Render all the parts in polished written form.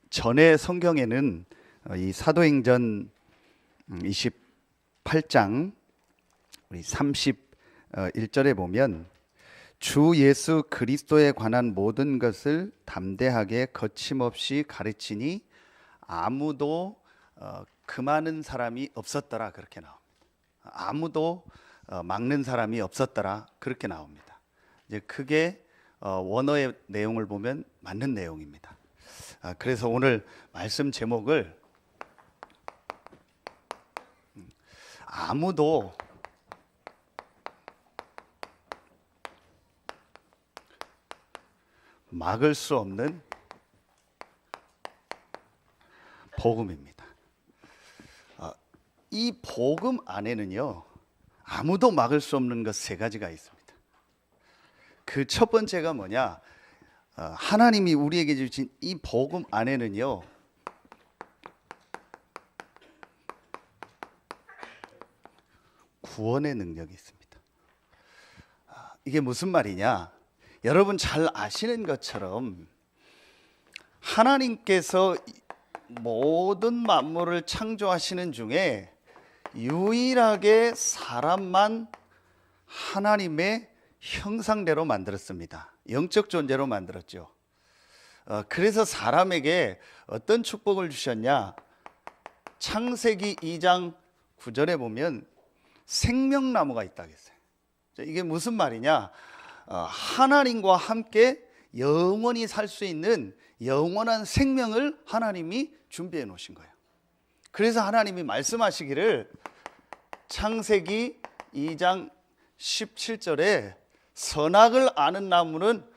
전에 성경에는 이 사도행전 28장 우리 31절에 보면 주 예수 그리스도에 관한 모든 것을 담대하게 거침없이 가르치니 아무도 금하는 사람이 없었더라, 그렇게 나옵니다. 아무도 막는 사람이 없었더라, 그렇게 나옵니다. 이제 그게 원어의 내용을 보면 맞는 내용입니다. 그래서 오늘 말씀 제목을 아무도 막을 수 없는 복음입니다. 이 복음 안에는요, 아무도 막을 수 없는 것 세 가지가 있습니다. 그 첫 번째가 뭐냐? 하나님이 우리에게 주신 이 복음 안에는요, 구원의 능력이 있습니다. 이게 무슨 말이냐? 여러분 잘 아시는 것처럼 하나님께서 모든 만물을 창조하시는 중에 유일하게 사람만 하나님의 형상대로 만들었습니다. 영적 존재로 만들었죠. 그래서 사람에게 어떤 축복을 주셨냐? 창세기 2장 9절에 보면 생명나무가 있다고 했어요. 이게 무슨 말이냐? 하나님과 함께 영원히 살 수 있는 영원한 생명을 하나님이 준비해 놓으신 거예요. 그래서 하나님이 말씀하시기를 창세기 2장 17절에 선악을 아는 나무는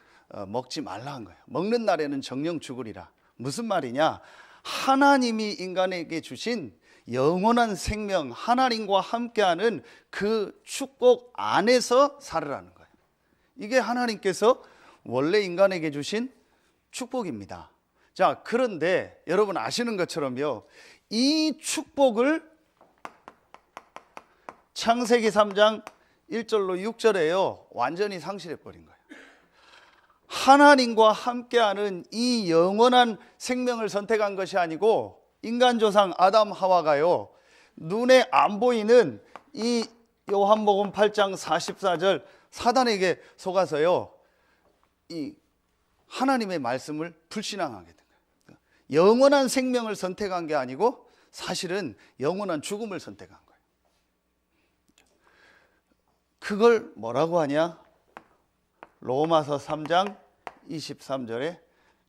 먹지 말라 한 거예요. 먹는 날에는 정령 죽으리라. 무슨 말이냐? 하나님이 인간에게 주신 영원한 생명, 하나님과 함께하는 그 축복 안에서 살으라는 거예요. 이게 하나님께서 원래 인간에게 주신 축복입니다. 자, 그런데 여러분 아시는 것처럼요, 이 축복을 창세기 3장 1절로 6절에요 완전히 상실해 버린 거예요. 하나님과 함께하는 이 영원한 생명을 선택한 것이 아니고 인간 조상 아담 하와가요, 눈에 안 보이는 이 요한복음 8장 44절 사단에게 속아서요, 이 하나님의 말씀을 불신앙하게 된 거예요. 영원한 생명을 선택한 게 아니고 사실은 영원한 죽음을 선택한 거예요. 그걸 뭐라고 하냐? 로마서 3장 23절에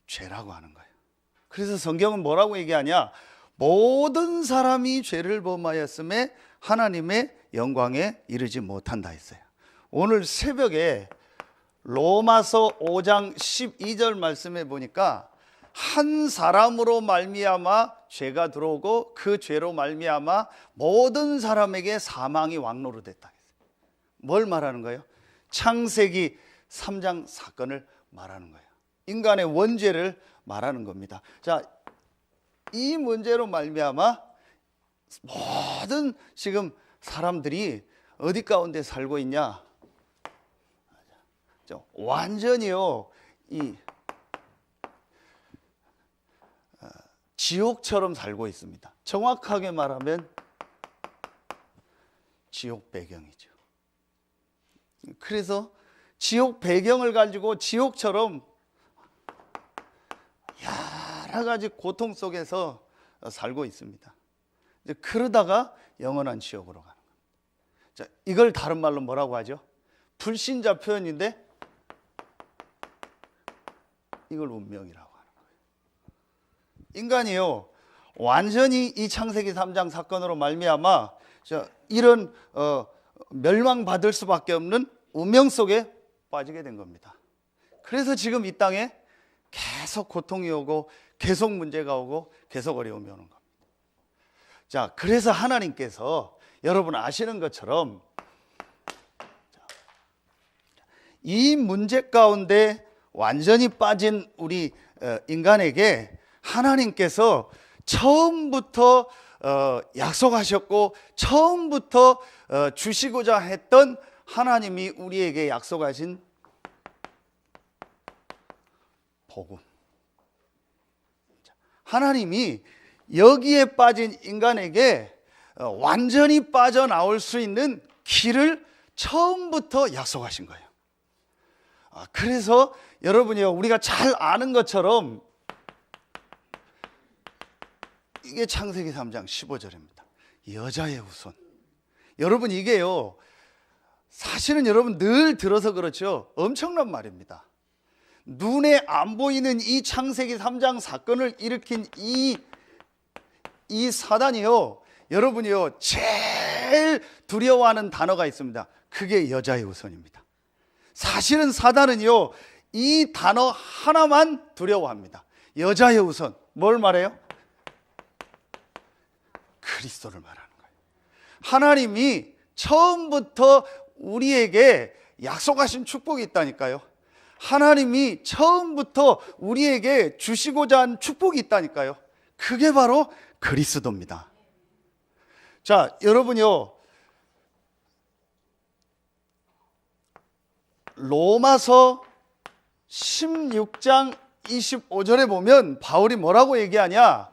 죄라고 하는 거예요. 그래서 성경은 뭐라고 얘기하냐? 모든 사람이 죄를 범하였음에 하나님의 영광에 이르지 못한다 했어요. 오늘 새벽에 로마서 5장 12절 말씀에 보니까 한 사람으로 말미암아 죄가 들어오고 그 죄로 말미암아 모든 사람에게 사망이 왕노로 됐다 했어요. 뭘 말하는 거예요? 창세기 3장 사건을 말하는 거예요. 인간의 원죄를 말하는 겁니다. 자, 이 문제로 말미암아 모든 지금 사람들이 어디 가운데 살고 있냐? 완전히요, 이 지옥처럼 살고 있습니다. 정확하게 말하면 지옥 배경이죠. 그래서 지옥 배경을 가지고 지옥처럼 여러 가지 고통 속에서 살고 있습니다. 이제 그러다가 영원한 지옥으로 가는 겁니다. 자, 이걸 다른 말로 뭐라고 하죠? 불신자 표현인데 이걸 운명이라고 하는 거예요. 인간이요, 완전히 이 창세기 3장 사건으로 말미암아 이런 멸망받을 수밖에 없는 운명 속에 빠지게 된 겁니다. 그래서 지금 이 땅에 계속 고통이 오고 계속 문제가 오고 계속 어려움이 오는 겁니다. 자, 그래서 하나님께서 여러분 아시는 것처럼 이 문제 가운데 완전히 빠진 우리 인간에게 하나님께서 처음부터 약속하셨고 처음부터 주시고자 했던 하나님이 우리에게 약속하신 복음. 하나님이 여기에 빠진 인간에게 완전히 빠져나올 수 있는 길을 처음부터 약속하신 거예요. 그래서 여러분이요, 우리가 잘 아는 것처럼 이게 창세기 3장 15절입니다. 여자의 후손. 여러분, 이게요, 사실은 여러분 늘 들어서 그렇죠. 엄청난 말입니다. 눈에 안 보이는 이 창세기 3장 사건을 일으킨 이 사단이요, 여러분이요, 제일 두려워하는 단어가 있습니다. 그게 여자의 후손입니다. 사실은 사단은요, 이 단어 하나만 두려워합니다. 여자의 후손. 뭘 말해요? 그리스도를 말하는 거예요. 하나님이 처음부터 우리에게 약속하신 축복이 있다니까요. 하나님이 처음부터 우리에게 주시고자 한 축복이 있다니까요. 그게 바로 그리스도입니다. 자, 여러분요, 로마서 16장 25절에 보면 바울이 뭐라고 얘기하냐?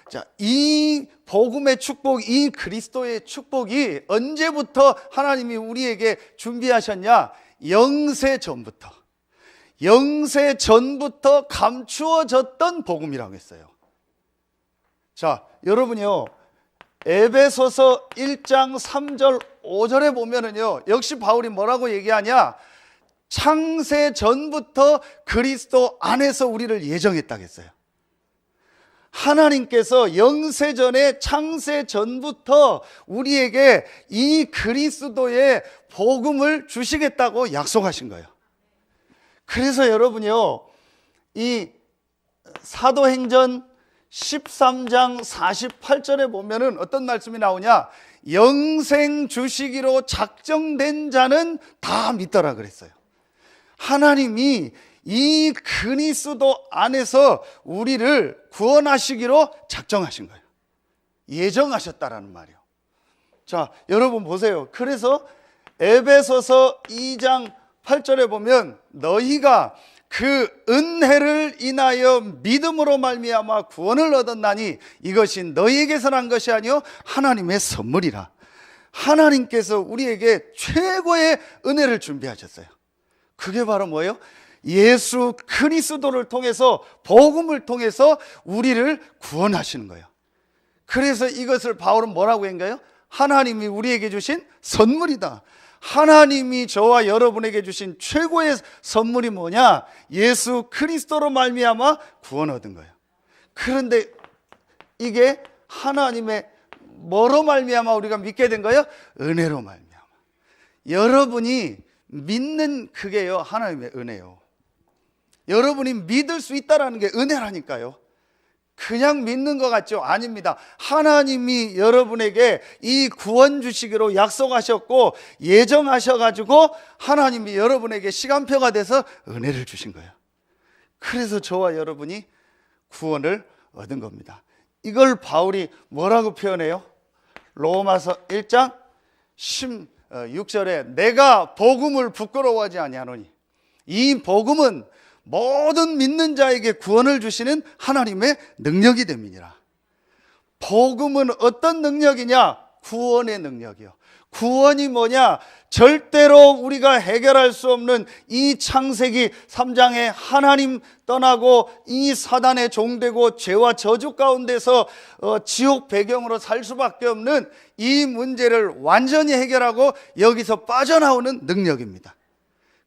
자, 이 복음의 축복, 이 그리스도의 축복이 언제부터 하나님이 우리에게 준비하셨냐? 영세 전부터 감추어졌던 복음이라고 했어요. 자, 여러분요, 에베소서 1장 3절 5절에 보면은요, 역시 바울이 뭐라고 얘기하냐? 창세 전부터 그리스도 안에서 우리를 예정했다고 했어요. 하나님께서 영세전에 창세 전부터 우리에게 이 그리스도의 복음을 주시겠다고 약속하신 거예요. 그래서 여러분이요, 이 사도행전 13장 48절에 보면은 어떤 말씀이 나오냐? 영생 주시기로 작정된 자는 다 믿더라 그랬어요. 하나님이 이 그리스도 안에서 우리를 구원하시기로 작정하신 거예요. 예정하셨다라는 말이에요. 자, 여러분 보세요. 그래서 에베소서 2장 8절에 보면 너희가 그 은혜를 인하여 믿음으로 말미암아 구원을 얻었나니 이것이 너희에게서 난 것이 아니요 하나님의 선물이라. 하나님께서 우리에게 최고의 은혜를 준비하셨어요. 그게 바로 뭐예요? 예수 그리스도를 통해서, 복음을 통해서 우리를 구원하시는 거예요. 그래서 이것을 바울은 뭐라고 한가요? 하나님이 우리에게 주신 선물이다. 하나님이 저와 여러분에게 주신 최고의 선물이 뭐냐? 예수 그리스도로 말미암아 구원 얻은 거예요. 그런데 이게 하나님의 뭐로 말미암아 우리가 믿게 된 거예요? 은혜로 말미암아. 여러분이 믿는 그게요, 하나님의 은혜요. 여러분이 믿을 수 있다라는 게 은혜라니까요. 그냥 믿는 것 같죠? 아닙니다. 하나님이 여러분에게 이 구원 주시기로 약속하셨고 예정하셔가지고 하나님이 여러분에게 시간표가 돼서 은혜를 주신 거예요. 그래서 저와 여러분이 구원을 얻은 겁니다. 이걸 바울이 뭐라고 표현해요? 로마서 1장 16절에 내가 복음을 부끄러워하지 아니하노니 이 복음은 모든 믿는 자에게 구원을 주시는 하나님의 능력이 됨이니라. 복음은 어떤 능력이냐? 구원의 능력이요. 구원이 뭐냐? 절대로 우리가 해결할 수 없는 이 창세기 3장에 하나님 떠나고 이 사단의 종되고 죄와 저주 가운데서 지옥 배경으로 살 수밖에 없는 이 문제를 완전히 해결하고 여기서 빠져나오는 능력입니다.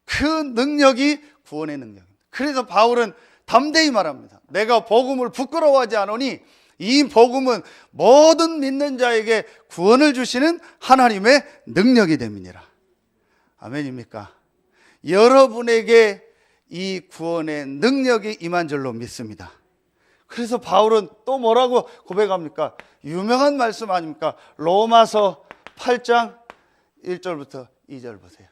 그 능력이 구원의 능력입니다. 그래서 바울은 담대히 말합니다. 내가 복음을 부끄러워하지 않으니 이 복음은 모든 믿는 자에게 구원을 주시는 하나님의 능력이 됨이니라. 아멘입니까? 여러분에게 이 구원의 능력이 임한 줄로 믿습니다. 그래서 바울은 또 뭐라고 고백합니까? 유명한 말씀 아닙니까? 로마서 8장 1절부터 2절 보세요.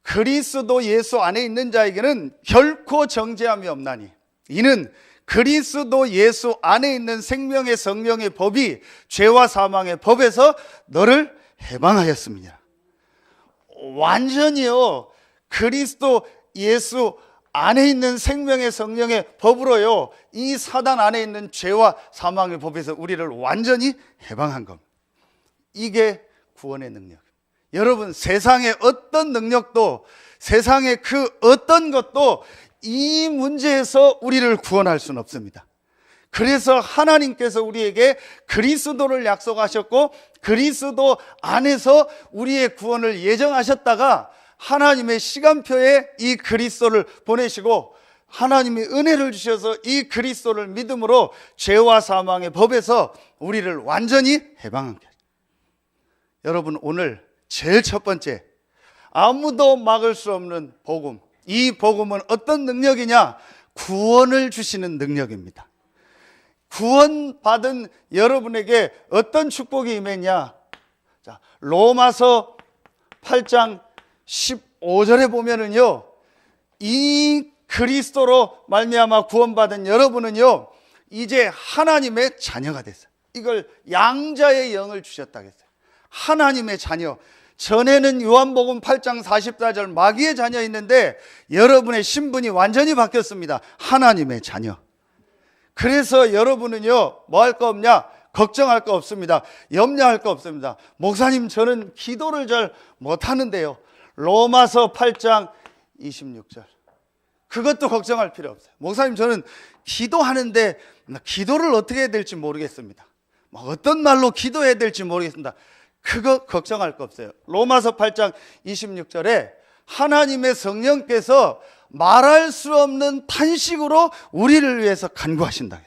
그리스도 예수 안에 있는 자에게는 결코 정죄함이 없나니 이는 그리스도 예수 안에 있는 생명의 성령의 법이 죄와 사망의 법에서 너를 해방하였습니다. 완전히요, 그리스도 예수 안에 있는 생명의 성령의 법으로요, 이 사단 안에 있는 죄와 사망의 법에서 우리를 완전히 해방한 겁니다. 이게 구원의 능력. 여러분, 세상의 어떤 능력도, 세상의 그 어떤 것도 이 문제에서 우리를 구원할 수는 없습니다. 그래서 하나님께서 우리에게 그리스도를 약속하셨고, 그리스도 안에서 우리의 구원을 예정하셨다가 하나님의 시간표에 이 그리스도를 보내시고, 하나님이 은혜를 주셔서 이 그리스도를 믿음으로 죄와 사망의 법에서 우리를 완전히 해방한 거예요. 여러분, 오늘 제일 첫 번째, 아무도 막을 수 없는 복음. 이 복음은 어떤 능력이냐? 구원을 주시는 능력입니다. 구원받은 여러분에게 어떤 축복이 임했냐? 자, 로마서 8장 15절에 보면은요, 이 그리스도로 말미암아 구원받은 여러분은요, 이제 하나님의 자녀가 됐어요. 이걸 양자의 영을 주셨다고 했어요. 하나님의 자녀. 전에는 요한복음 8장 44절 마귀의 자녀였는데 여러분의 신분이 완전히 바뀌었습니다. 하나님의 자녀. 그래서 여러분은요, 뭐 할 거 없냐? 걱정할 거 없습니다. 염려할 거 없습니다. 목사님, 저는 기도를 잘 못하는데요. 로마서 8장 26절. 그것도 걱정할 필요 없어요. 목사님, 저는 기도하는데 기도를 어떻게 해야 될지 모르겠습니다. 어떤 말로 기도해야 될지 모르겠습니다. 그거 걱정할 거 없어요. 로마서 8장 26절에 하나님의 성령께서 말할 수 없는 탄식으로 우리를 위해서 간구하신다.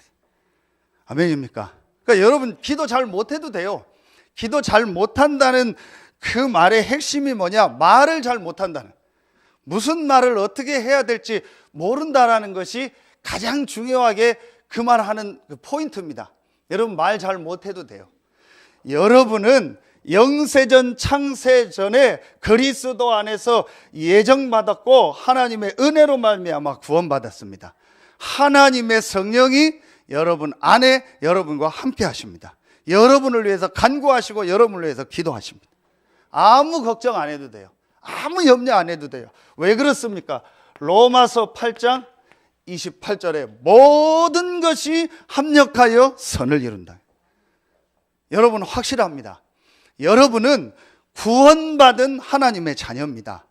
아멘입니까? 그러니까 여러분, 기도 잘 못해도 돼요. 기도 잘 못한다는 그 말의 핵심이 뭐냐? 말을 잘 못한다는, 무슨 말을 어떻게 해야 될지 모른다라는 것이 가장 중요하게 그 말하는 그 포인트입니다. 여러분, 말 잘 못해도 돼요. 여러분은 영세전 창세전에 그리스도 안에서 예정받았고 하나님의 은혜로 말미암아 구원받았습니다. 하나님의 성령이 여러분 안에 여러분과 함께 하십니다. 여러분을 위해서 간구하시고 여러분을 위해서 기도하십니다. 아무 걱정 안 해도 돼요. 아무 염려 안 해도 돼요. 왜 그렇습니까? 로마서 8장 28절에 모든 것이 합력하여 선을 이룬다. 여러분, 확실합니다. 여러분은 구원받은 하나님의 자녀입니다.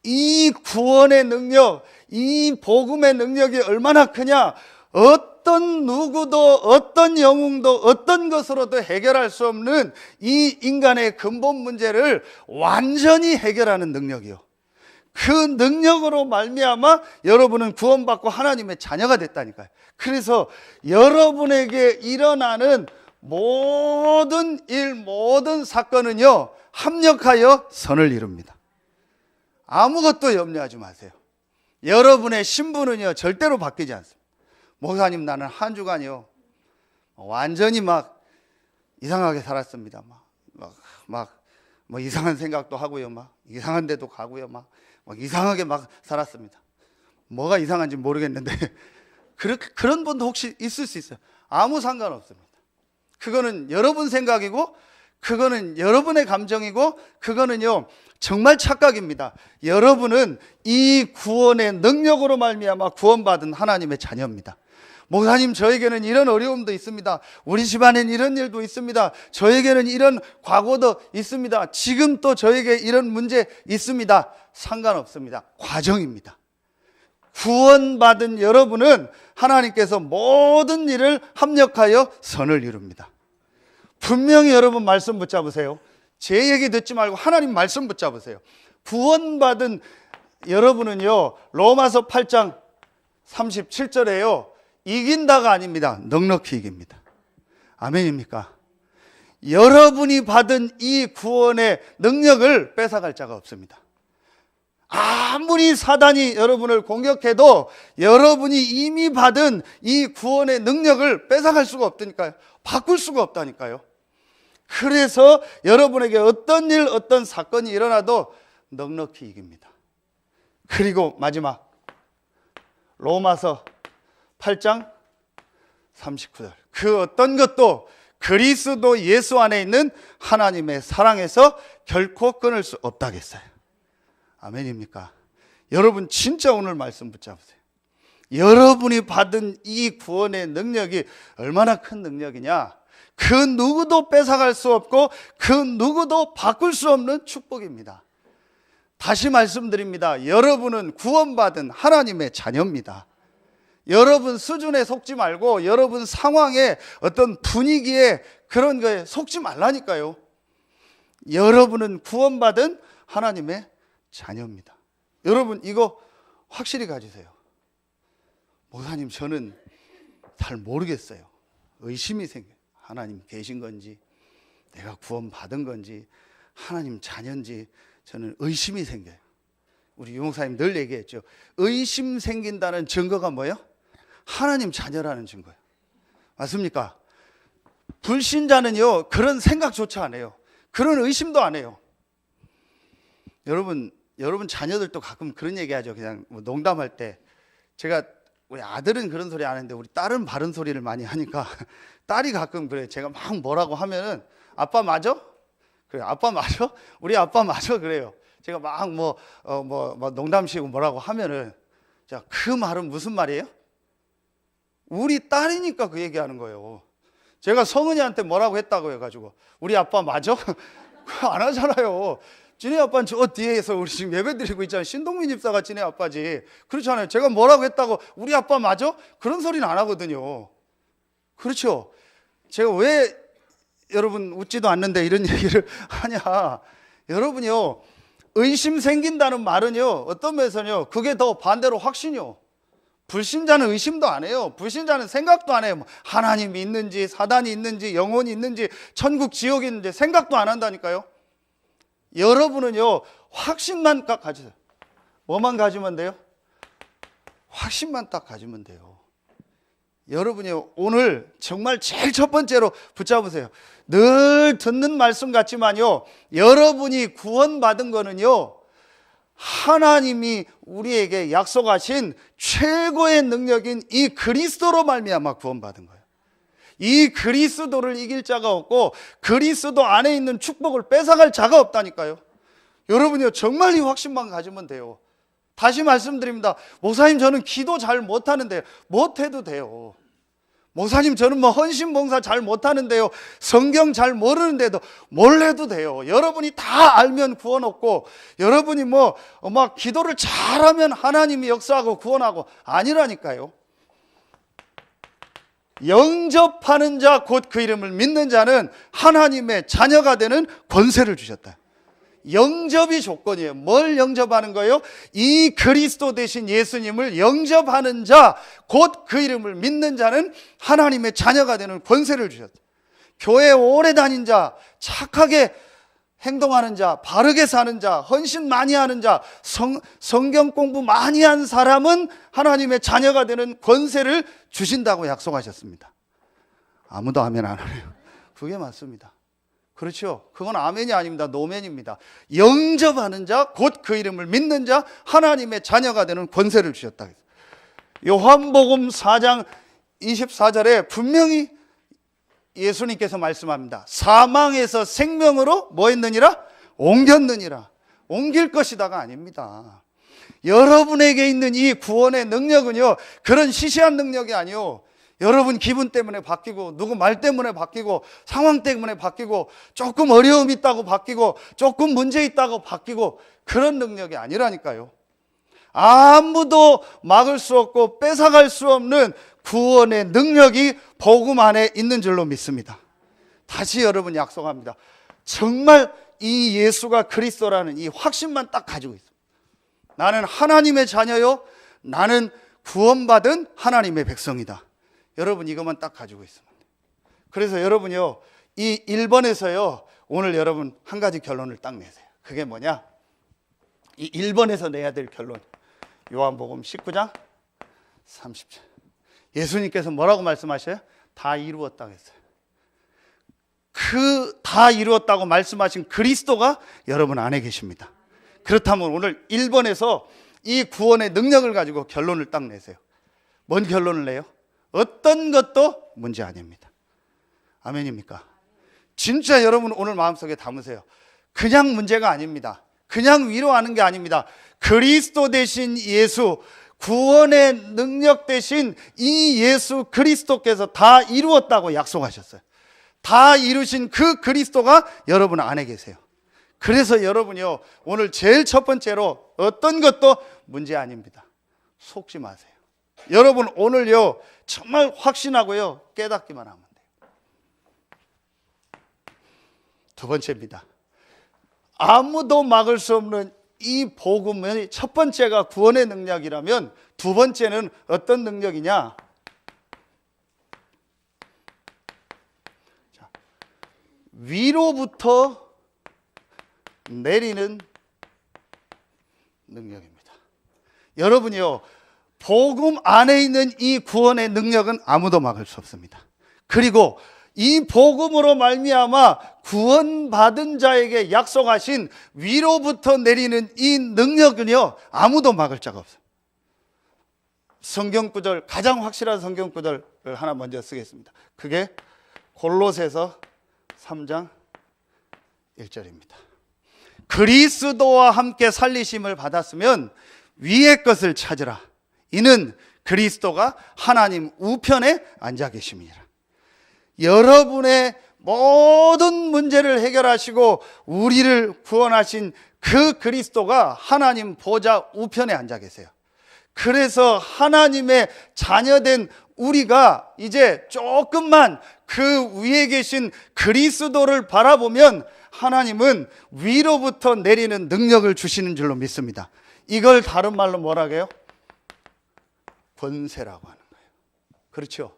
이 구원의 능력, 이 복음의 능력이 얼마나 크냐? 어떤 누구도, 어떤 영웅도, 어떤 것으로도 해결할 수 없는 이 인간의 근본 문제를 완전히 해결하는 능력이요. 그 능력으로 말미암아 여러분은 구원받고 하나님의 자녀가 됐다니까요. 그래서 여러분에게 일어나는 모든 일, 모든 사건은요, 합력하여 선을 이룹니다. 아무것도 염려하지 마세요. 여러분의 신분은요, 절대로 바뀌지 않습니다. 목사님, 나는 한 주간이요, 완전히 막 이상하게 살았습니다. 뭐 이상한 생각도 하고요, 막 이상한 데도 가고요, 막 이상하게 막 살았습니다. 뭐가 이상한지 모르겠는데 그런 분도 혹시 있을 수 있어요. 아무 상관없습니다. 그거는 여러분 생각이고, 그거는 여러분의 감정이고, 그거는요 정말 착각입니다. 여러분은 이 구원의 능력으로 말미암아 구원받은 하나님의 자녀입니다. 목사님, 저에게는 이런 어려움도 있습니다. 우리 집안엔 이런 일도 있습니다. 저에게는 이런 과거도 있습니다. 지금 또 저에게 이런 문제 있습니다. 상관없습니다. 과정입니다. 구원받은 여러분은 하나님께서 모든 일을 합력하여 선을 이룹니다. 분명히 여러분 말씀 붙잡으세요. 제 얘기 듣지 말고 하나님 말씀 붙잡으세요. 구원받은 여러분은요, 로마서 8장 37절에요, 이긴다가 아닙니다. 넉넉히 이깁니다. 아멘입니까? 여러분이 받은 이 구원의 능력을 뺏어갈 자가 없습니다. 아무리 사단이 여러분을 공격해도 여러분이 이미 받은 이 구원의 능력을 뺏어갈 수가 없다니까요. 바꿀 수가 없다니까요. 그래서 여러분에게 어떤 일, 어떤 사건이 일어나도 넉넉히 이깁니다. 그리고 마지막, 로마서 8장 39절. 그 어떤 것도 그리스도 예수 안에 있는 하나님의 사랑에서 결코 끊을 수 없다겠어요. 아멘입니까? 여러분 진짜 오늘 말씀 붙잡으세요. 여러분이 받은 이 구원의 능력이 얼마나 큰 능력이냐? 그 누구도 뺏어갈 수 없고 그 누구도 바꿀 수 없는 축복입니다. 다시 말씀드립니다. 여러분은 구원받은 하나님의 자녀입니다. 여러분 수준에 속지 말고 여러분 상황에 어떤 분위기에 그런 거에 속지 말라니까요. 여러분은 구원받은 하나님의 자녀입니다. 여러분 이거 확실히 가지세요. 목사님 저는 잘 모르겠어요. 의심이 생겨요. 하나님 계신 건지 내가 구원받은 건지 하나님 자녀인지 저는 의심이 생겨요. 우리 유목사님 늘 얘기했죠. 의심 생긴다는 증거가 뭐예요? 하나님 자녀라는 증거예요. 맞습니까? 불신자는요 그런 생각조차 안 해요. 그런 의심도 안 해요. 여러분 자녀들도 가끔 그런 얘기하죠. 그냥 뭐 농담할 때 제가 우리 아들은 그런 소리 안 하는데 우리 딸은 바른 소리를 많이 하니까 딸이 가끔 그래. 제가 막 뭐라고 하면은 아빠 맞아? 그래. 아빠 맞아? 우리 아빠 맞아? 그래요. 제가 막 농담식으로 뭐라고 하면은 자, 그 말은 무슨 말이에요? 우리 딸이니까 그 얘기하는 거예요. 제가 성은이한테 뭐라고 했다고 해가지고 우리 아빠 맞아? 그거 안 하잖아요. 지네 아빠는 저 뒤에서 우리 지금 예배 드리고 있잖아요. 신동민 집사가 지네 아빠지. 그렇잖아요. 제가 뭐라고 했다고 우리 아빠 맞아? 그런 소리는 안 하거든요. 그렇죠. 제가 왜 여러분 웃지도 않는데 이런 얘기를 하냐. 여러분요 의심 생긴다는 말은요 어떤 면에서는요 그게 더 반대로 확신이요. 불신자는 의심도 안 해요. 불신자는 생각도 안 해요. 하나님이 있는지 사단이 있는지 영혼이 있는지 천국 지옥이 있는지 생각도 안 한다니까요. 여러분은요 확신만 딱 가지세요. 뭐만 가지면 돼요? 확신만 딱 가지면 돼요. 여러분이요 오늘 정말 제일 첫 번째로 붙잡으세요. 늘 듣는 말씀 같지만요 여러분이 구원받은 거는요 하나님이 우리에게 약속하신 최고의 능력인 이 그리스도로 말미암아 구원받은 거예요. 이 그리스도를 이길 자가 없고 그리스도 안에 있는 축복을 뺏어갈 자가 없다니까요. 여러분이요 정말 이 확신만 가지면 돼요. 다시 말씀드립니다. 목사님 저는 기도 잘 못하는데 못해도 돼요. 목사님 저는 헌신봉사 잘 못하는데요 성경 잘 모르는데도 뭘 해도 돼요. 여러분이 다 알면 구원 없고 여러분이 막 기도를 잘하면 하나님이 역사하고 구원하고 아니라니까요. 영접하는 자 곧 그 이름을 믿는 자는 하나님의 자녀가 되는 권세를 주셨다. 영접이 조건이에요. 뭘 영접하는 거예요? 이 그리스도 되신 예수님을 영접하는 자, 곧 그 이름을 믿는 자는 하나님의 자녀가 되는 권세를 주셨다. 교회 오래 다닌 자, 착하게 행동하는 자, 바르게 사는 자, 헌신 많이 하는 자, 성경 공부 많이 한 사람은 하나님의 자녀가 되는 권세를 주신다고 약속하셨습니다. 아무도 아멘 안 하네요. 그게 맞습니다. 그렇죠. 그건 아멘이 아닙니다. 노멘입니다. 영접하는 자, 곧 그 이름을 믿는 자, 하나님의 자녀가 되는 권세를 주셨다. 요한복음 4장 24절에 분명히 예수님께서 말씀합니다. 사망에서 생명으로 뭐 했느니라? 옮겼느니라. 옮길 것이다가 아닙니다. 여러분에게 있는 이 구원의 능력은요, 그런 시시한 능력이 아니요. 여러분 기분 때문에 바뀌고 누구 말 때문에 바뀌고 상황 때문에 바뀌고 조금 어려움이 있다고 바뀌고 조금 문제 있다고 바뀌고 그런 능력이 아니라니까요. 아무도 막을 수 없고 뺏어갈 수 없는 구원의 능력이 복음 안에 있는 줄로 믿습니다. 다시 여러분 약속합니다. 정말 이 예수가 그리스도라는 이 확신만 딱 가지고 있습니다. 나는 하나님의 자녀요, 나는 구원받은 하나님의 백성이다. 여러분 이것만 딱 가지고 있으면 돼요. 그래서 여러분요 이 1번에서요 오늘 여러분 한 가지 결론을 딱 내세요. 그게 뭐냐? 이 1번에서 내야 될 결론, 요한복음 19장 30절. 예수님께서 뭐라고 말씀하셔요? 다 이루었다고 했어요. 그 다 이루었다고 말씀하신 그리스도가 여러분 안에 계십니다. 그렇다면 오늘 1번에서 이 구원의 능력을 가지고 결론을 딱 내세요. 뭔 결론을 내요? 어떤 것도 문제 아닙니다. 아멘입니까? 진짜 여러분 오늘 마음속에 담으세요. 그냥 문제가 아닙니다. 그냥 위로하는 게 아닙니다. 그리스도 대신 예수, 구원의 능력 대신 이 예수 그리스도께서 다 이루었다고 약속하셨어요. 다 이루신 그 그리스도가 여러분 안에 계세요. 그래서 여러분이요, 오늘 제일 첫 번째로 어떤 것도 문제 아닙니다. 속지 마세요. 여러분 오늘요, 정말 확신하고요, 깨닫기만 하면 돼요. 두 번째입니다. 아무도 막을 수 없는 이 복음의 첫 번째가 구원의 능력이라면 두 번째는 어떤 능력이냐? 자, 위로부터 내리는 능력입니다. 여러분이요, 복음 안에 있는 이 구원의 능력은 아무도 막을 수 없습니다. 그리고 이 복음으로 말미암아 구원받은 자에게 약속하신 위로부터 내리는 이 능력은요, 아무도 막을 자가 없어요. 성경 구절, 가장 확실한 성경 구절을 하나 먼저 쓰겠습니다. 그게 골로새서 3장 1절입니다. 그리스도와 함께 살리심을 받았으면 위의 것을 찾으라. 이는 그리스도가 하나님 우편에 앉아 계심이라. 여러분의 모든 문제를 해결하시고 우리를 구원하신 그 그리스도가 하나님 보좌 우편에 앉아 계세요. 그래서 하나님의 자녀된 우리가 이제 조금만 그 위에 계신 그리스도를 바라보면 하나님은 위로부터 내리는 능력을 주시는 줄로 믿습니다. 이걸 다른 말로 뭐라고 해요? 권세라고 하는 거예요. 그렇죠?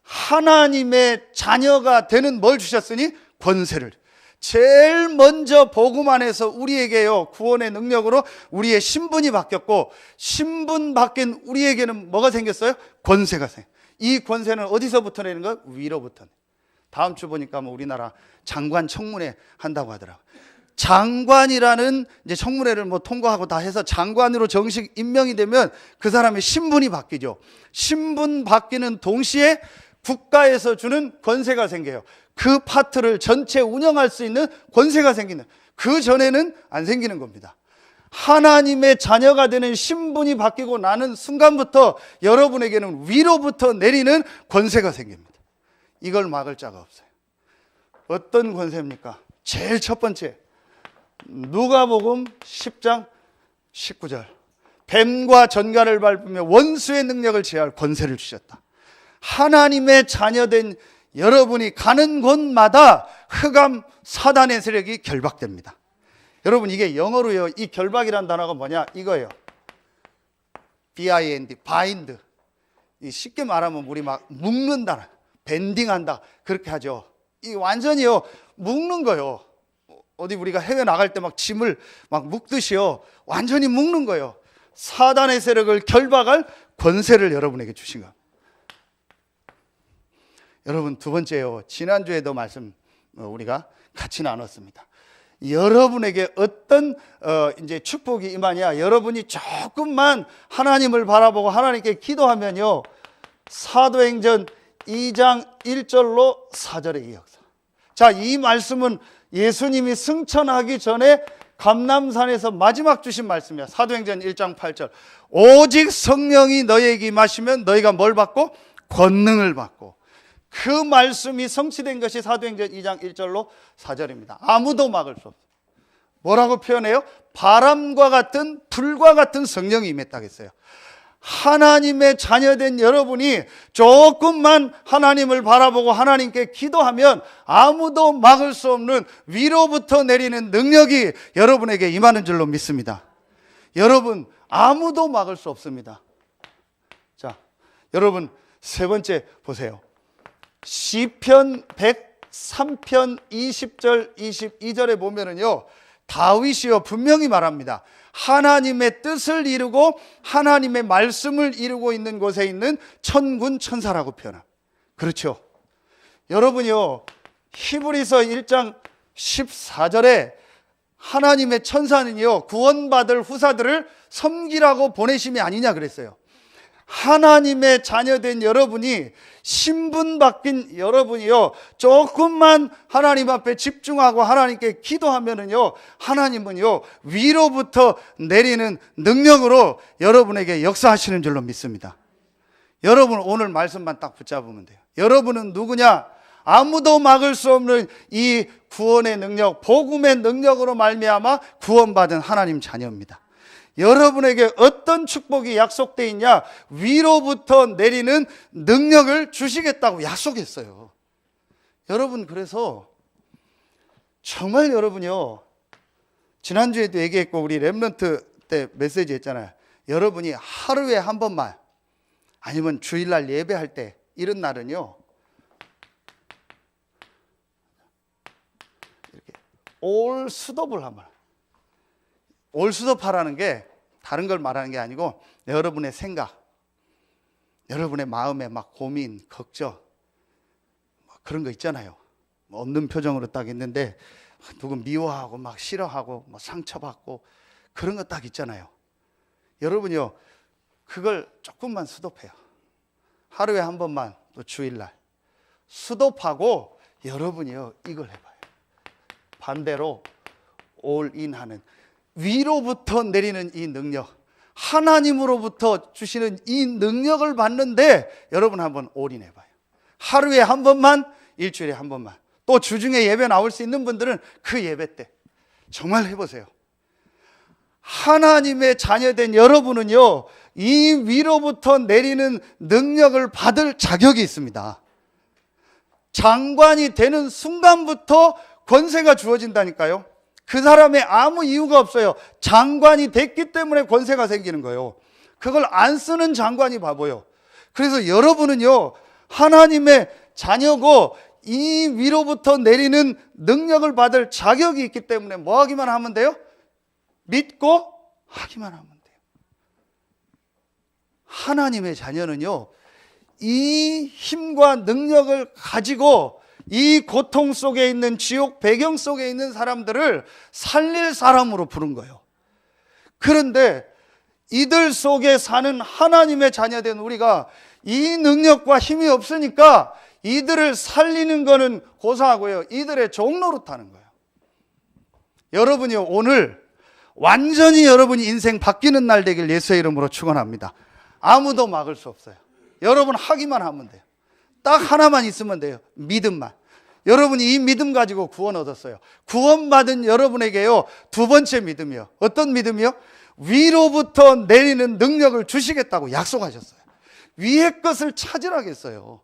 하나님의 자녀가 되는 뭘 주셨으니? 권세를. 제일 먼저 복음 안에서 우리에게요, 구원의 능력으로 우리의 신분이 바뀌었고, 신분 바뀐 우리에게는 뭐가 생겼어요? 권세가 생겨요. 이 권세는 어디서부터 내는 거예요? 위로부터. 다음 주 보니까 뭐 우리나라 장관 청문회 한다고 하더라고요. 장관이라는 이제 청문회를 뭐 통과하고 다 해서 장관으로 정식 임명이 되면 그 사람의 신분이 바뀌죠. 신분 바뀌는 동시에 국가에서 주는 권세가 생겨요. 그 파트를 전체 운영할 수 있는 권세가 생기는, 그 전에는 안 생기는 겁니다. 하나님의 자녀가 되는 신분이 바뀌고 나는 순간부터 여러분에게는 위로부터 내리는 권세가 생깁니다. 이걸 막을 자가 없어요. 어떤 권세입니까? 제일 첫 번째, 누가복음 10장 19절. 뱀과 전갈을 밟으며 원수의 능력을 제할 권세를 주셨다. 하나님의 자녀된 여러분이 가는 곳마다 흑암 사단의 세력이 결박됩니다. 여러분, 이게 영어로요, 이 결박이라는 단어가 뭐냐? 이거예요. bind, bind. 쉽게 말하면 우리 막 묶는다, 밴딩한다, 그렇게 하죠. 이 완전히요, 묶는 거예요. 어디 우리가 해외 나갈 때 막 짐을 막 묶듯이요, 완전히 묶는 거예요. 사단의 세력을 결박할 권세를 여러분에게 주신 것. 여러분, 두 번째요, 지난주에도 말씀 우리가 같이 나눴습니다. 여러분에게 어떤 이제 축복이 임하냐? 여러분이 조금만 하나님을 바라보고 하나님께 기도하면요, 사도행전 2장 1절로 4절의 이 역사. 자, 이 말씀은 예수님이 승천하기 전에 감람산에서 마지막 주신 말씀이야. 사도행전 1장 8절. 오직 성령이 너희에게 임하시면 너희가 뭘 받고? 권능을 받고. 그 말씀이 성취된 것이 사도행전 2장 1절로 4절입니다. 아무도 막을 수 없어요. 뭐라고 표현해요? 바람과 같은, 불과 같은 성령이 임했다고 했어요. 하나님의 자녀된 여러분이 조금만 하나님을 바라보고 하나님께 기도하면 아무도 막을 수 없는 위로부터 내리는 능력이 여러분에게 임하는 줄로 믿습니다. 여러분, 아무도 막을 수 없습니다. 자, 여러분, 세 번째 보세요. 시편 103편 20절 22절에 보면은요, 다윗이요 분명히 말합니다. 하나님의 뜻을 이루고 하나님의 말씀을 이루고 있는 곳에 있는 천군 천사라고 표현합니다. 그렇죠? 여러분이요, 히브리서 1장 14절에 하나님의 천사는요, 구원받을 후사들을 섬기라고 보내심이 아니냐 그랬어요. 하나님의 자녀된 여러분이, 신분 바뀐 여러분이요, 조금만 하나님 앞에 집중하고 하나님께 기도하면은요, 하나님은요 위로부터 내리는 능력으로 여러분에게 역사하시는 줄로 믿습니다. 여러분 오늘 말씀만 딱 붙잡으면 돼요. 여러분은 누구냐? 아무도 막을 수 없는 이 구원의 능력, 복음의 능력으로 말미암아 구원받은 하나님 자녀입니다. 여러분에게 어떤 축복이 약속되어 있냐? 위로부터 내리는 능력을 주시겠다고 약속했어요. 여러분, 그래서 정말 여러분이요, 지난주에도 얘기했고 우리 렘넌트 때 메시지 했잖아요. 여러분이 하루에 한 번만, 아니면 주일날 예배할 때, 이런 날은요 이렇게 올 수덥을 하면, 올 수덥하라는 게 다른 걸 말하는 게 아니고 여러분의 생각, 여러분의 마음에 막 고민, 걱정, 그런 거 있잖아요. 없는 표정으로 딱 있는데 누구 미워하고 막 싫어하고 뭐 상처받고 그런 거 딱 있잖아요. 여러분이요, 그걸 조금만 수도해요. 하루에 한 번만, 또 주일날 수도하고 여러분이요 이걸 해봐요. 반대로 올인하는, 위로부터 내리는 이 능력, 하나님으로부터 주시는 이 능력을 받는데 여러분 한번 올인해봐요. 하루에 한 번만, 일주일에 한 번만, 또 주중에 예배 나올 수 있는 분들은 그 예배 때 정말 해보세요. 하나님의 자녀된 여러분은요, 이 위로부터 내리는 능력을 받을 자격이 있습니다. 장관이 되는 순간부터 권세가 주어진다니까요. 그 사람의 아무 이유가 없어요. 장관이 됐기 때문에 권세가 생기는 거예요. 그걸 안 쓰는 장관이 바보예요. 그래서 여러분은요, 하나님의 자녀고 이 위로부터 내리는 능력을 받을 자격이 있기 때문에 뭐 하기만 하면 돼요? 믿고 하기만 하면 돼요. 하나님의 자녀는요, 이 힘과 능력을 가지고 이 고통 속에 있는, 지옥 배경 속에 있는 사람들을 살릴 사람으로 부른 거예요. 그런데 이들 속에 사는 하나님의 자녀된 우리가 이 능력과 힘이 없으니까 이들을 살리는 거는 고사하고요, 이들의 종 노릇하는 거예요. 여러분이요, 오늘 완전히 여러분이 인생 바뀌는 날 되길 예수의 이름으로 축원합니다. 아무도 막을 수 없어요. 여러분 하기만 하면 돼요. 딱 하나만 있으면 돼요. 믿음만. 여러분이 이 믿음 가지고 구원 얻었어요. 구원받은 여러분에게요, 두 번째 믿음이요. 어떤 믿음이요? 위로부터 내리는 능력을 주시겠다고 약속하셨어요. 위의 것을 찾으라겠어요.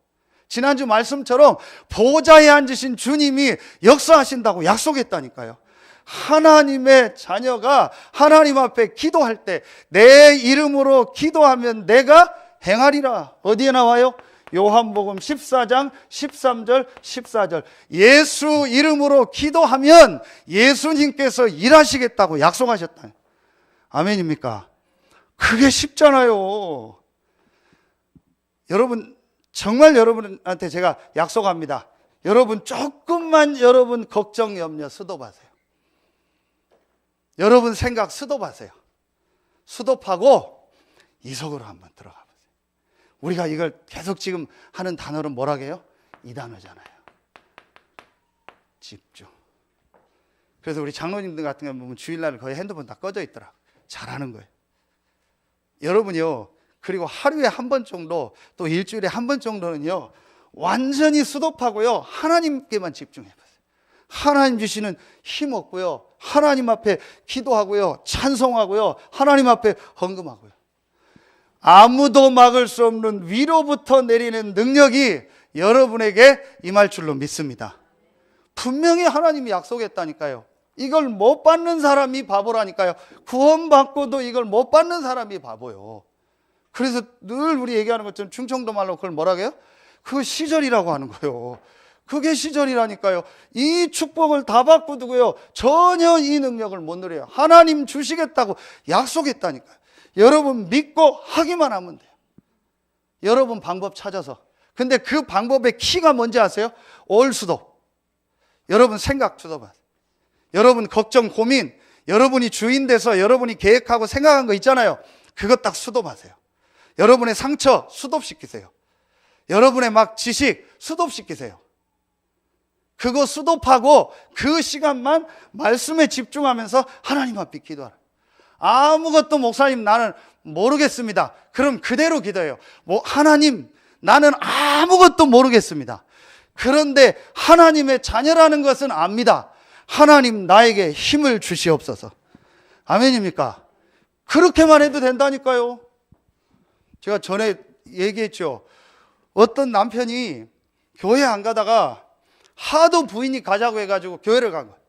지난주 말씀처럼 보좌에 앉으신 주님이 역사하신다고 약속했다니까요. 하나님의 자녀가 하나님 앞에 기도할 때 내 이름으로 기도하면 내가 행하리라. 어디에 나와요? 요한복음 14장 13절 14절. 예수 이름으로 기도하면 예수님께서 일하시겠다고 약속하셨다. 아멘입니까? 그게 쉽잖아요. 여러분, 정말 여러분한테 제가 약속합니다. 여러분 조금만 여러분 걱정, 염려 수도하세요. 여러분 생각 수도하세요. 수도하고 이 속으로 한번 들어가 보세요. 우리가 이걸 계속 지금 하는 단어는 뭐라고 해요? 이 단어잖아요. 집중. 그래서 우리 장로님들 같은 경우 보면 주일날 거의 핸드폰 다 꺼져 있더라. 잘하는 거예요. 여러분이요, 그리고 하루에 한 번 정도, 또 일주일에 한 번 정도는요, 완전히 수도하고요, 하나님께만 집중해보세요. 하나님 주시는 힘 얻고요, 하나님 앞에 기도하고요, 찬송하고요, 하나님 앞에 헌금하고요. 아무도 막을 수 없는 위로부터 내리는 능력이 여러분에게 임할 줄로 믿습니다. 분명히 하나님이 약속했다니까요. 이걸 못 받는 사람이 바보라니까요. 구원받고도 이걸 못 받는 사람이 바보요. 그래서 늘 우리 얘기하는 것처럼 충청도 말로 그걸 뭐라고 해요? 그거 시절이라고 하는 거예요. 그게 시절이라니까요. 이 축복을 다 받고 두고요, 전혀 이 능력을 못 누려요. 하나님 주시겠다고 약속했다니까요. 여러분 믿고 하기만 하면 돼요. 여러분 방법 찾아서. 근데 그 방법의 키가 뭔지 아세요? 올수도. 여러분 생각 수도봐. 여러분 걱정, 고민, 여러분이 주인 돼서 여러분이 계획하고 생각한 거 있잖아요. 그거 딱 수도하세요. 여러분의 상처 수도시키세요. 여러분의 막 지식 수도시키세요. 그거 수도하고 그 시간만 말씀에 집중하면서 하나님 앞에 기도하라. 아무것도 목사님 나는 모르겠습니다. 그럼 그대로 기도해요. 하나님 나는 아무것도 모르겠습니다. 그런데 하나님의 자녀라는 것은 압니다. 하나님 나에게 힘을 주시옵소서. 아멘입니까? 그렇게만 해도 된다니까요. 제가 전에 얘기했죠. 어떤 남편이 교회 안 가다가 하도 부인이 가자고 해가지고 교회를 간 거예요.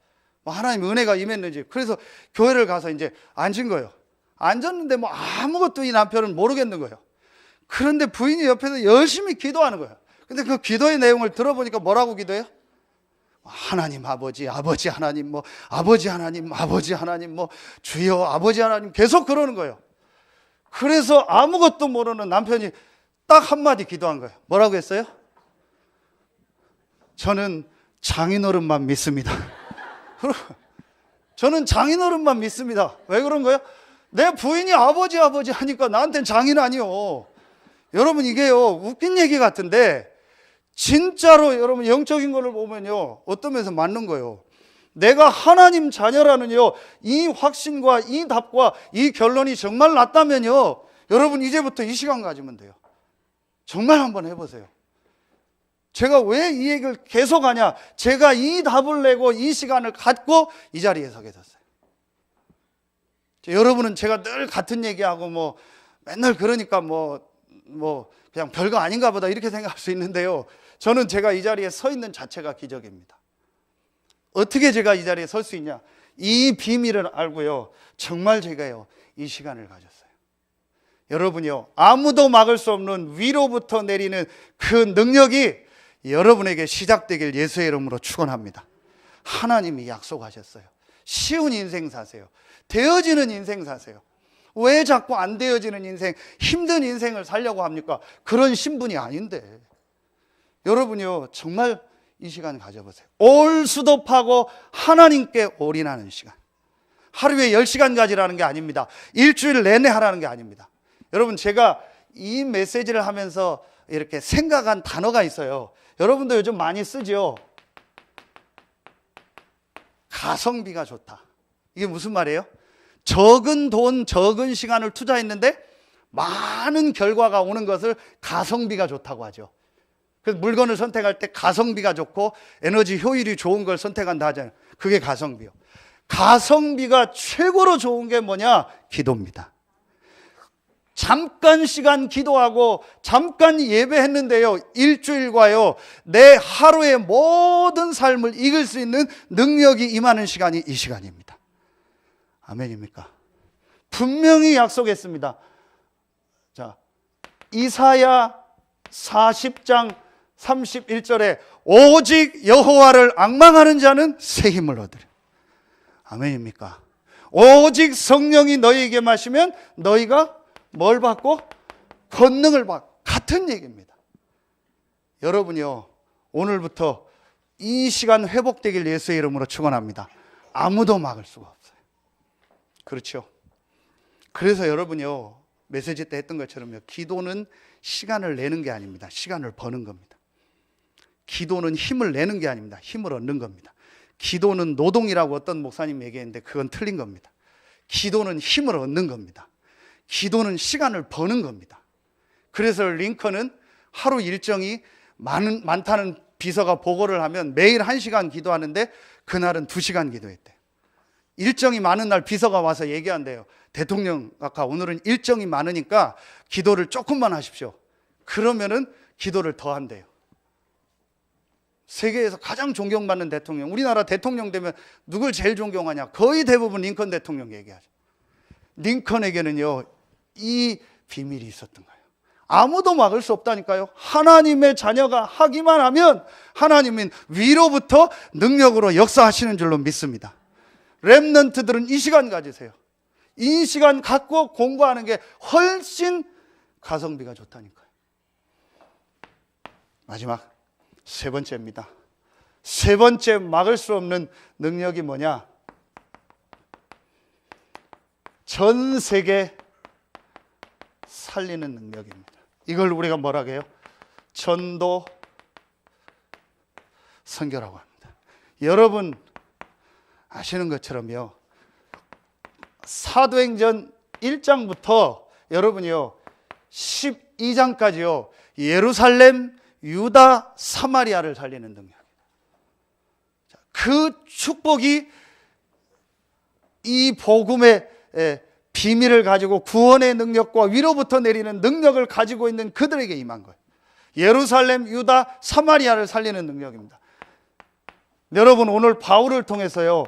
하나님 은혜가 임했는지. 그래서 교회를 가서 이제 앉은 거예요. 앉았는데 아무것도 이 남편은 모르겠는 거예요. 그런데 부인이 옆에서 열심히 기도하는 거예요. 근데 그 기도의 내용을 들어보니까 뭐라고 기도해요? 하나님 아버지, 아버지 하나님, 아버지 하나님, 아버지 하나님, 주여 아버지 하나님 계속 그러는 거예요. 그래서 아무것도 모르는 남편이 딱 한마디 기도한 거예요. 뭐라고 했어요? 저는 장인어른만 믿습니다. 저는 장인어른만 믿습니다. 왜 그런 거예요? 내 부인이 아버지 아버지 하니까 나한테는 장인 아니요. 여러분 이게요 웃긴 얘기 같은데 진짜로 여러분 영적인 거를 보면요 어떤 면에서 맞는 거예요. 내가 하나님 자녀라는요 이 확신과 이 답과 이 결론이 정말 났다면요 여러분 이제부터 이 시간 가지면 돼요. 정말 한번 해보세요. 제가 왜 이 얘기를 계속 하냐? 제가 이 답을 내고 이 시간을 갖고 이 자리에 서게 됐어요. 여러분은 제가 늘 같은 얘기하고 맨날 그러니까 그냥 별거 아닌가 보다 이렇게 생각할 수 있는데요. 저는 제가 이 자리에 서 있는 자체가 기적입니다. 어떻게 제가 이 자리에 설 수 있냐? 이 비밀을 알고요. 정말 제가요 이 시간을 가졌어요. 여러분이요 아무도 막을 수 없는 위로부터 내리는 그 능력이 여러분에게 시작되길 예수의 이름으로 축원합니다. 하나님이 약속하셨어요. 쉬운 인생 사세요. 되어지는 인생 사세요. 왜 자꾸 안 되어지는 인생, 힘든 인생을 살려고 합니까? 그런 신분이 아닌데. 여러분이요 정말 이 시간 가져보세요. 올 수도하고 하나님께 올인하는 시간. 하루에 10시간 가지라는 게 아닙니다. 일주일 내내 하라는 게 아닙니다. 여러분 제가 이 메시지를 하면서 이렇게 생각한 단어가 있어요. 여러분도 요즘 많이 쓰죠. 가성비가 좋다. 이게 무슨 말이에요? 적은 돈, 적은 시간을 투자했는데 많은 결과가 오는 것을 가성비가 좋다고 하죠. 그래서 물건을 선택할 때 가성비가 좋고 에너지 효율이 좋은 걸 선택한다 하잖아요. 그게 가성비요. 가성비가 최고로 좋은 게 뭐냐? 기도입니다. 잠깐 시간 기도하고 잠깐 예배했는데요 일주일과요 내 하루의 모든 삶을 이길 수 있는 능력이 임하는 시간이 이 시간입니다. 아멘입니까? 분명히 약속했습니다. 자, 이사야 40장 31절에 오직 여호와를 앙망하는 자는 새 힘을 얻으리. 아멘입니까? 오직 성령이 너희에게 마시면 너희가 뭘 받고? 권능을 받고. 같은 얘기입니다. 여러분이요 오늘부터 이 시간 회복되길 예수의 이름으로 축원합니다. 아무도 막을 수가 없어요. 그렇죠? 그래서 여러분이요 메시지 때 했던 것처럼요 기도는 시간을 내는 게 아닙니다. 시간을 버는 겁니다. 기도는 힘을 내는 게 아닙니다. 힘을 얻는 겁니다. 기도는 노동이라고 어떤 목사님 얘기했는데 그건 틀린 겁니다. 기도는 힘을 얻는 겁니다. 기도는 시간을 버는 겁니다. 그래서 링컨은 하루 일정이 많다는 비서가 보고를 하면 매일 1시간 기도하는데 그날은 2시간 기도했대요. 일정이 많은 날 비서가 와서 얘기한대요. 대통령 아까 오늘은 일정이 많으니까 기도를 조금만 하십시오. 그러면은 기도를 더 한대요. 세계에서 가장 존경받는 대통령, 우리나라 대통령 되면 누굴 제일 존경하냐? 거의 대부분 링컨 대통령 얘기하죠. 링컨에게는요 이 비밀이 있었던 거예요. 아무도 막을 수 없다니까요. 하나님의 자녀가 하기만 하면 하나님은 위로부터 능력으로 역사하시는 줄로 믿습니다. 렘넌트들은 이 시간 가지세요. 이 시간 갖고 공부하는 게 훨씬 가성비가 좋다니까요. 마지막 세 번째입니다. 세 번째 막을 수 없는 능력이 뭐냐? 전 세계 살리는 능력입니다. 이걸 우리가 뭐라고 해요? 전도 선교라고 합니다. 여러분 아시는 것처럼요, 사도행전 1장부터 여러분이요 12장까지요 예루살렘, 유다, 사마리아를 살리는 능력. 그 축복이 이 복음의 비밀을 가지고 구원의 능력과 위로부터 내리는 능력을 가지고 있는 그들에게 임한 거예요. 예루살렘, 유다, 사마리아를 살리는 능력입니다. 여러분 오늘 바울을 통해서요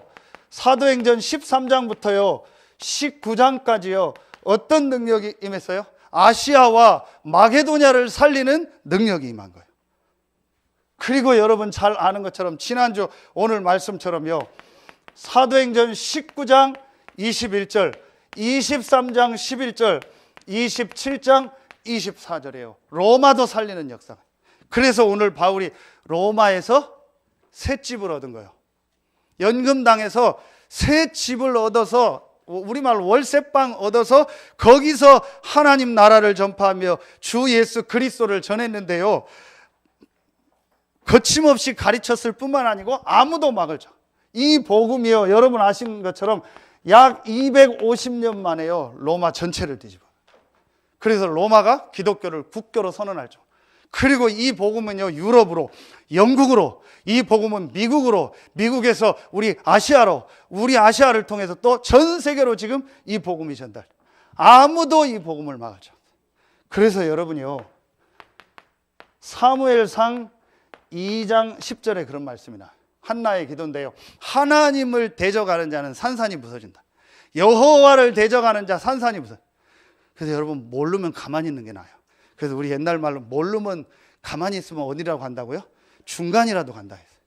사도행전 13장부터요 19장까지요 어떤 능력이 임했어요? 아시아와 마게도냐를 살리는 능력이 임한 거예요. 그리고 여러분 잘 아는 것처럼 지난주 오늘 말씀처럼요 사도행전 19장 21절, 23장 11절, 27장 24절이에요. 로마도 살리는 역사. 그래서 오늘 바울이 로마에서 새 집을 얻은 거예요. 연금당에서 새 집을 얻어서 우리말 월세방 얻어서 거기서 하나님 나라를 전파하며 주 예수 그리스도를 전했는데요, 거침없이 가르쳤을 뿐만 아니고 아무도 막을 쳐. 이 복음이요 여러분 아시는 것처럼 약 250년 만에요 로마 전체를 뒤집어. 그래서 로마가 기독교를 국교로 선언할 정. 그리고 이 복음은요 유럽으로, 영국으로, 이 복음은 미국으로, 미국에서 우리 아시아로, 우리 아시아를 통해서 또 전 세계로 지금 이 복음이 전달. 아무도 이 복음을 막을 정. 그래서 여러분이요 사무엘상 2장 10절에 그런 말씀이 나와요. 한나의 기도인데요, 하나님을 대적하는 자는 산산이 부서진다. 여호와를 대적하는 자 산산이 부서져. 그래서 여러분 모르면 가만히 있는 게 나아요. 그래서 우리 옛날 말로 모르면 가만히 있으면 어디라고 간다고요? 중간이라도 간다 했어요.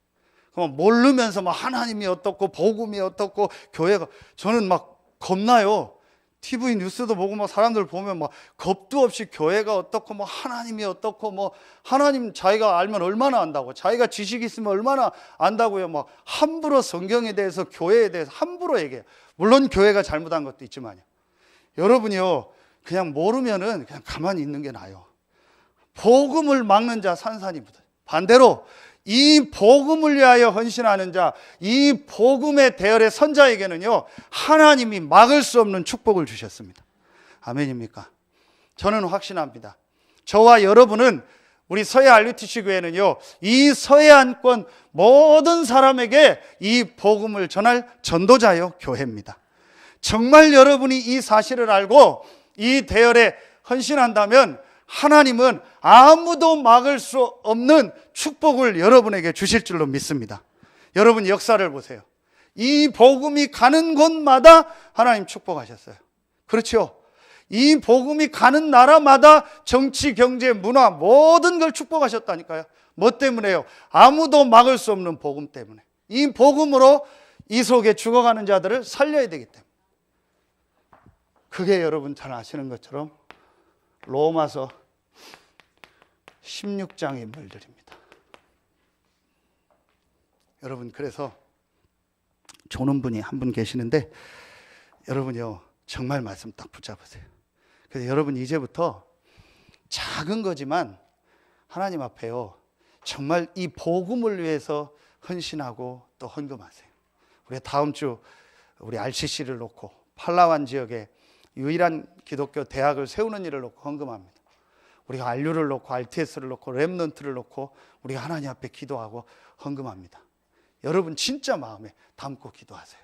그럼 모르면서 막 하나님이 어떻고 복음이 어떻고 교회가, 저는 막 겁나요. TV 뉴스도 보고 막 사람들 보면 막 겁도 없이 교회가 어떻고 뭐 하나님이 어떻고 뭐 하나님 자기가 알면 얼마나 안다고, 자기가 지식이 있으면 얼마나 안다고요. 막 함부로 성경에 대해서 교회에 대해서 함부로 얘기해요. 물론 교회가 잘못한 것도 있지만요. 여러분이요 그냥 모르면은 그냥 가만히 있는 게 나아요. 복음을 막는 자 산산이 붙어요. 반대로 이 복음을 위하여 헌신하는 자, 이 복음의 대열의 선자에게는요 하나님이 막을 수 없는 축복을 주셨습니다. 아멘입니까? 저는 확신합니다. 저와 여러분은, 우리 서해 RUTC 교회는요 이 서해안권 모든 사람에게 이 복음을 전할 전도자요 교회입니다. 정말 여러분이 이 사실을 알고 이 대열에 헌신한다면 하나님은 아무도 막을 수 없는 축복을 여러분에게 주실 줄로 믿습니다. 여러분 역사를 보세요. 이 복음이 가는 곳마다 하나님 축복하셨어요. 그렇죠? 이 복음이 가는 나라마다 정치, 경제, 문화 모든 걸 축복하셨다니까요. 뭐 때문에요? 아무도 막을 수 없는 복음 때문에. 이 복음으로 이 속에 죽어가는 자들을 살려야 되기 때문에. 그게 여러분 잘 아시는 것처럼 로마서 16장의 물들입니다. 여러분 그래서 조는 분이 한 분 계시는데 여러분요 정말 말씀 딱 붙잡으세요. 그래서 여러분 이제부터 작은 거지만 하나님 앞에요 정말 이 복음을 위해서 헌신하고 또 헌금하세요. 우리 다음 주 우리 RCC를 놓고 팔라완 지역에 유일한 기독교 대학을 세우는 일을 놓고 헌금합니다. 우리가 RU를 놓고 RTS를 놓고 렘넌트를 놓고 우리가 하나님 앞에 기도하고 헌금합니다. 여러분 진짜 마음에 담고 기도하세요.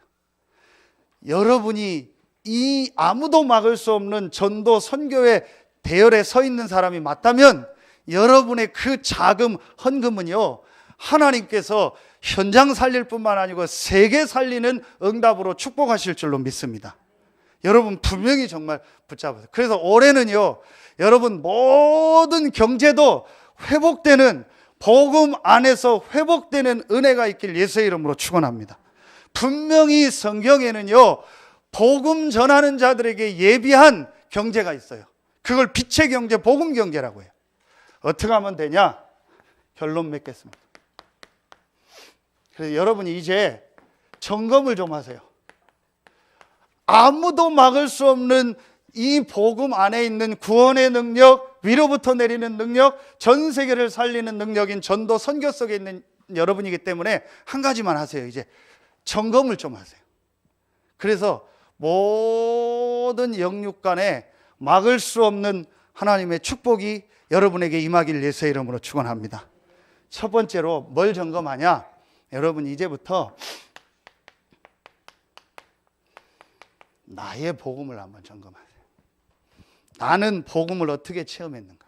여러분이 이 아무도 막을 수 없는 전도 선교의 대열에 서 있는 사람이 맞다면 여러분의 그 자금 헌금은요 하나님께서 현장 살릴 뿐만 아니고 세계 살리는 응답으로 축복하실 줄로 믿습니다. 여러분 분명히 정말 붙잡으세요. 그래서 올해는요 여러분 모든 경제도 회복되는, 복음 안에서 회복되는 은혜가 있길 예수의 이름으로 축원합니다. 분명히 성경에는요 복음 전하는 자들에게 예비한 경제가 있어요. 그걸 빛의 경제, 복음 경제라고 해요. 어떻게 하면 되냐? 결론 맺겠습니다. 그래서 여러분이 이제 점검을 좀 하세요. 아무도 막을 수 없는 이 복음 안에 있는 구원의 능력, 위로부터 내리는 능력, 전 세계를 살리는 능력인 전도 선교 속에 있는 여러분이기 때문에 한 가지만 하세요. 이제 점검을 좀 하세요. 그래서 모든 영육간에 막을 수 없는 하나님의 축복이 여러분에게 임하길 예수의 이름으로 축원합니다. 첫 번째로 뭘 점검하냐? 여러분 이제부터 나의 복음을 한번 점검하세요. 나는 복음을 어떻게 체험했는가?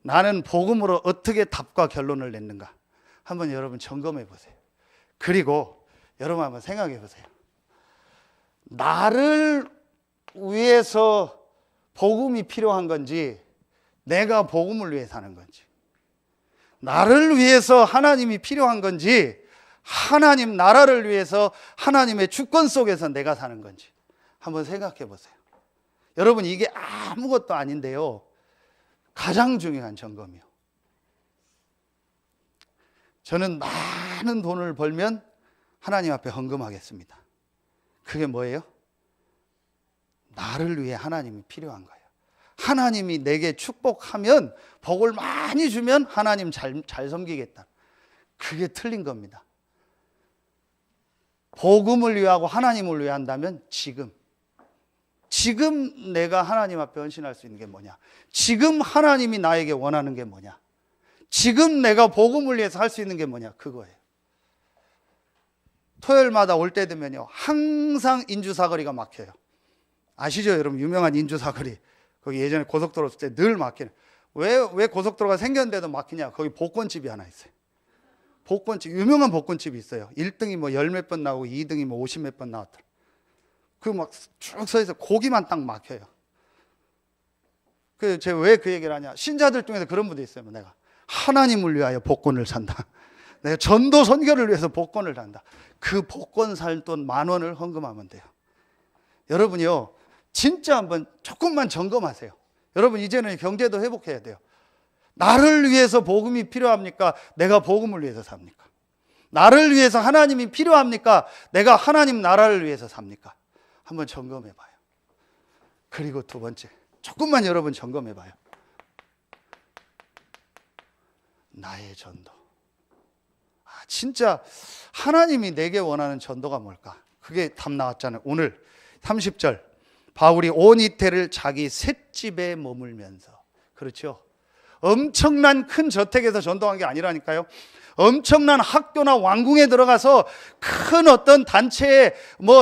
나는 복음으로 어떻게 답과 결론을 냈는가? 한번 여러분 점검해 보세요. 그리고 여러분 한번 생각해 보세요. 나를 위해서 복음이 필요한 건지, 내가 복음을 위해 사는 건지, 나를 위해서 하나님이 필요한 건지, 하나님 나라를 위해서 하나님의 주권 속에서 내가 사는 건지 한번 생각해 보세요. 여러분 이게 아무것도 아닌데요, 가장 중요한 점검이요. 저는 많은 돈을 벌면 하나님 앞에 헌금하겠습니다. 그게 뭐예요? 나를 위해 하나님이 필요한 거예요. 하나님이 내게 축복하면, 복을 많이 주면 하나님 잘 섬기겠다. 그게 틀린 겁니다. 복음을 위하고 하나님을 위해 한다면 지금 내가 하나님 앞에 헌신할 수 있는 게 뭐냐? 지금 하나님이 나에게 원하는 게 뭐냐? 지금 내가 복음을 위해서 할 수 있는 게 뭐냐? 그거예요. 토요일마다 올 때 되면요, 항상 인주사거리가 막혀요. 아시죠, 여러분? 유명한 인주사거리. 거기 예전에 고속도로 없을 때 늘 막히는. 왜 고속도로가 생겼는데도 막히냐? 거기 복권집이 하나 있어요. 복권집, 유명한 복권집이 있어요. 1등이 뭐 10몇 번 나오고 2등이 뭐 50몇 번 나왔더라. 그 막 쭉 서 있어. 거기만 딱 막혀요. 제가 왜 그 얘기를 하냐? 신자들 중에서 그런 분도 있어요. 내가 하나님을 위하여 복권을 산다. 내가 전도 선교를 위해서 복권을 산다. 그 복권 살 돈 10,000원을 헌금하면 돼요. 여러분이요, 진짜 한번 조금만 점검하세요. 여러분 이제는 경제도 회복해야 돼요. 나를 위해서 복음이 필요합니까? 내가 복음을 위해서 삽니까? 나를 위해서 하나님이 필요합니까? 내가 하나님 나라를 위해서 삽니까? 한번 점검해 봐요. 그리고 두 번째, 조금만 여러분 점검해 봐요. 나의 전도. 진짜 하나님이 내게 원하는 전도가 뭘까? 그게 답 나왔잖아요. 오늘 30절. 바울이 온 이태를 자기 셋집에 머물면서. 그렇죠? 엄청난 큰 저택에서 전도한 게 아니라니까요. 엄청난 학교나 왕궁에 들어가서 큰 어떤 단체에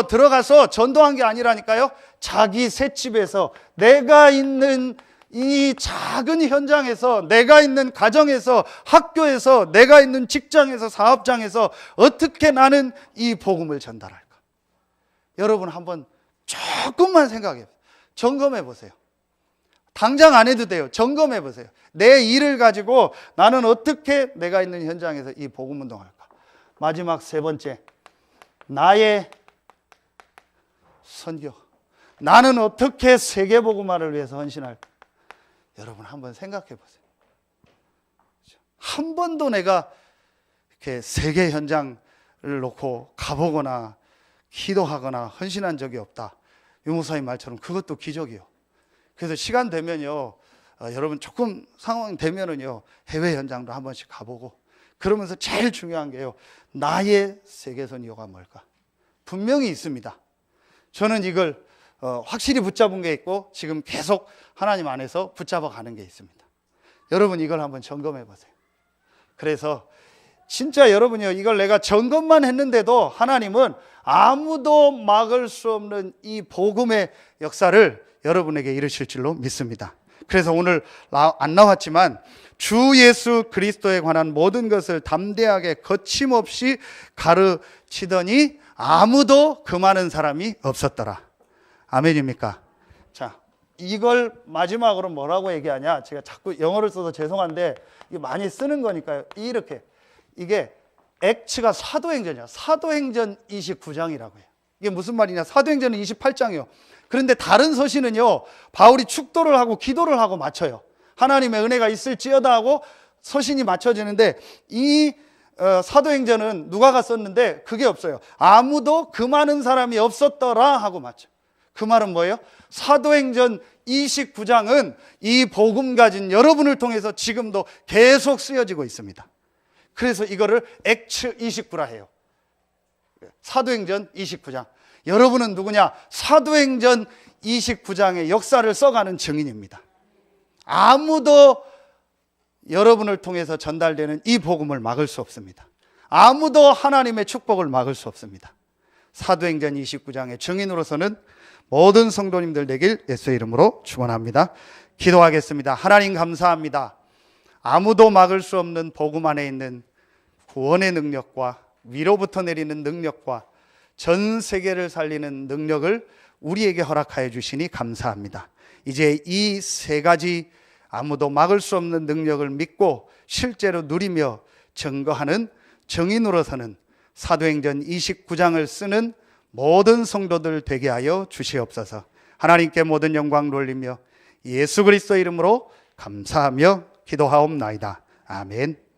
들어가서 전도한 게 아니라니까요. 자기 셋집에서, 내가 있는 이 작은 현장에서, 내가 있는 가정에서, 학교에서, 내가 있는 직장에서, 사업장에서 어떻게 나는 이 복음을 전달할까? 여러분 한번 조금만 생각해 보세요. 점검해 보세요. 당장 안 해도 돼요. 점검해 보세요. 내 일을 가지고 나는 어떻게 내가 있는 현장에서 이 복음 운동할까? 마지막 세 번째, 나의 선교. 나는 어떻게 세계 복음화를 위해서 헌신할까? 여러분 한번 생각해 보세요. 한 번도 내가 이렇게 세계 현장을 놓고 가보거나 기도하거나 헌신한 적이 없다. 유목사님 말처럼 그것도 기적이요. 그래서 시간 되면요, 여러분 조금 상황이 되면은요, 해외 현장도 한 번씩 가보고, 그러면서 제일 중요한 게요, 나의 세계 선교가 뭘까? 분명히 있습니다. 저는 이걸 확실히 붙잡은 게 있고, 지금 계속 하나님 안에서 붙잡아 가는 게 있습니다. 여러분 이걸 한번 점검해 보세요. 그래서 진짜 여러분이요, 이걸 내가 점검만 했는데도 하나님은 아무도 막을 수 없는 이 복음의 역사를 여러분에게 이루실 줄로 믿습니다. 그래서 오늘 안 나왔지만, 주 예수 그리스도에 관한 모든 것을 담대하게 거침없이 가르치더니 아무도 금하는 사람이 없었더라. 아멘입니까? 자, 이걸 마지막으로 뭐라고 얘기하냐? 제가 자꾸 영어를 써서 죄송한데 이게 많이 쓰는 거니까요. 이게 액츠가 사도행전이야. 사도행전 29장이라고 해요. 이게 무슨 말이냐? 사도행전은 28장이요. 그런데 다른 서신은요, 바울이 축도를 하고 기도를 하고 맞춰요. 하나님의 은혜가 있을지어다 하고 서신이 맞춰지는데, 이 사도행전은 누가가 썼는데 그게 없어요. 아무도 금하는 사람이 없었더라 하고 맞춰. 그 말은 뭐예요? 사도행전 29장은 이 복음 가진 여러분을 통해서 지금도 계속 쓰여지고 있습니다. 그래서 이거를 액츠 29라 해요. 사도행전 29장. 여러분은 누구냐? 사도행전 29장의 역사를 써가는 증인입니다. 아무도 여러분을 통해서 전달되는 이 복음을 막을 수 없습니다. 아무도 하나님의 축복을 막을 수 없습니다. 사도행전 29장의 증인으로서는 모든 성도님들 되길 예수의 이름으로 축원합니다. 기도하겠습니다. 하나님 감사합니다. 아무도 막을 수 없는 복음 안에 있는 구원의 능력과 위로부터 내리는 능력과 전 세계를 살리는 능력을 우리에게 허락하여 주시니 감사합니다. 이제 이 세 가지 아무도 막을 수 없는 능력을 믿고 실제로 누리며 증거하는 증인으로서는 사도행전 29장을 쓰는 모든 성도들 되게 하여 주시옵소서. 하나님께 모든 영광 돌리며 예수 그리스도 이름으로 감사하며 기도하옵나이다. 아멘.